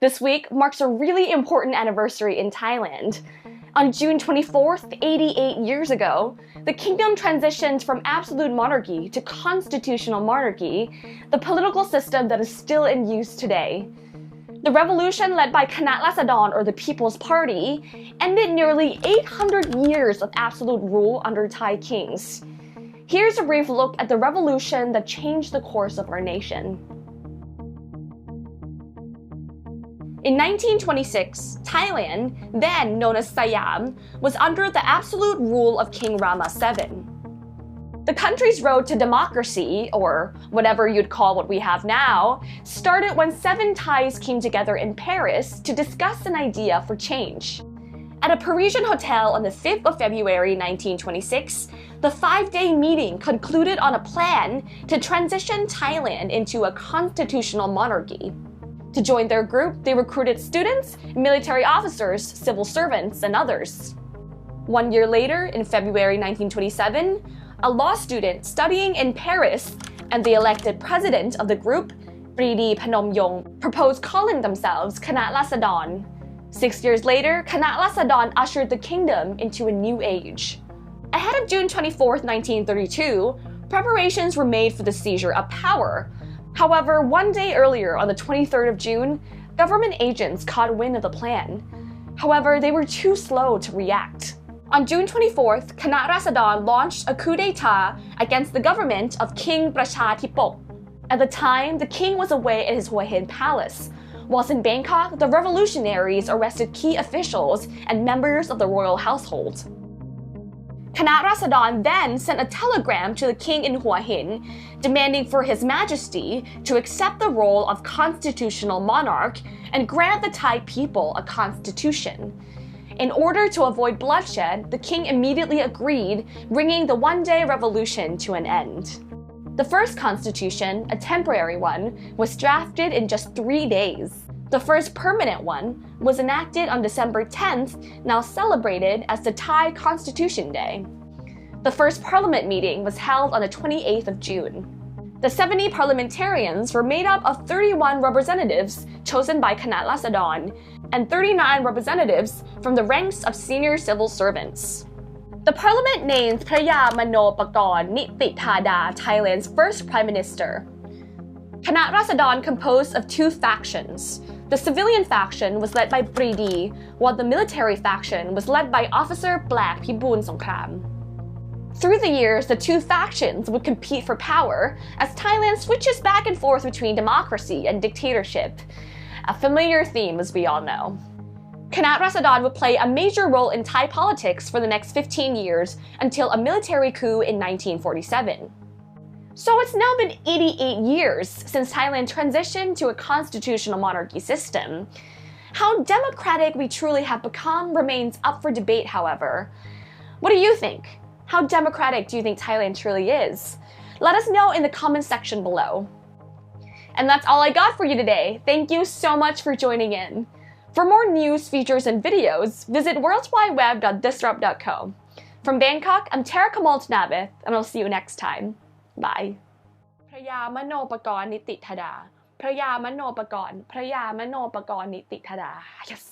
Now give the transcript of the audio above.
This week marks a really important anniversary in Thailand. On June 24th, 88 years ago, the kingdom transitioned from absolute monarchy to constitutional monarchy, the political system that is still in use today. The revolution led by Kanat Lasadon, or the People's Party, ended nearly 800 years of absolute rule under Thai kings. Here's a brief look at the revolution that changed the course of our nation. In 1926, Thailand, then known as Siam, was under the absolute rule of King Rama VII. The country's road to democracy, or whatever you'd call what we have now, started when 7 Thais came together in Paris to discuss an idea for change. At a Parisian hotel on the 5th of February 1926, the 5-day meeting concluded on a plan to transition Thailand into a constitutional monarchy. To join their group, they recruited students, military officers, civil servants, and others. 1 year later, in February 1927, a law student studying in Paris and the elected president of the group, Pridi Phanomyong, proposed calling themselves Kanat Lasadon. 6 years later, Kanat Lasadon ushered the kingdom into a new age. Ahead of June 24, 1932, preparations were made for the seizure of power. However, 1 day earlier, on the 23rd of June, government agents caught wind of the plan. However, they were too slow to react. On June 24th, Kanat Lasadon launched a coup d'etat against the government of King Prachadhipok. At the time, the king was away at his Hua Hin Palace. Whilst in Bangkok, the revolutionaries arrested key officials and members of the royal household. Kanat Lasadon then sent a telegram to the king in Hua Hin, demanding for His Majesty to accept the role of constitutional monarch and grant the Thai people a constitution. In order to avoid bloodshed, the king immediately agreed, bringing the 1-day revolution to an end. The first constitution, a temporary one, was drafted in just 3 days. The first permanent one was enacted on December 10th, now celebrated as the Thai Constitution Day. The first parliament meeting was held on the 28th of June. The 70 parliamentarians were made up of 31 representatives chosen by Kanat Lasadon and 39 representatives from the ranks of senior civil servants. The parliament named Phaya Manopakorn Nitithada Thailand's first prime minister. Kanat Lasadon composed of 2 factions. The civilian faction was led by Pridi, while the military faction was led by Officer Plak Phibun Songkhram. Through the years, the 2 factions would compete for power as Thailand switches back and forth between democracy and dictatorship. A familiar theme, as we all know. Kanat Lasadon would play a major role in Thai politics for the next 15 years until a military coup in 1947. So it's now been 88 years since Thailand transitioned to a constitutional monarchy system. How democratic we truly have become remains up for debate, however. What do you think? How democratic do you think Thailand truly is? Let us know in the comment section below. And that's all I got for you today. Thank you so much for joining in. For more news, features, and videos, visit worldwideweb.disrupt.co. From Bangkok, I'm Tara Kamal-Tanabith, and I'll see you next time. Bye. พระยามโนปกรณ์นิติธดา พระยามโนปกรณ์ พระยามโนปกรณ์นิติธดา Yes!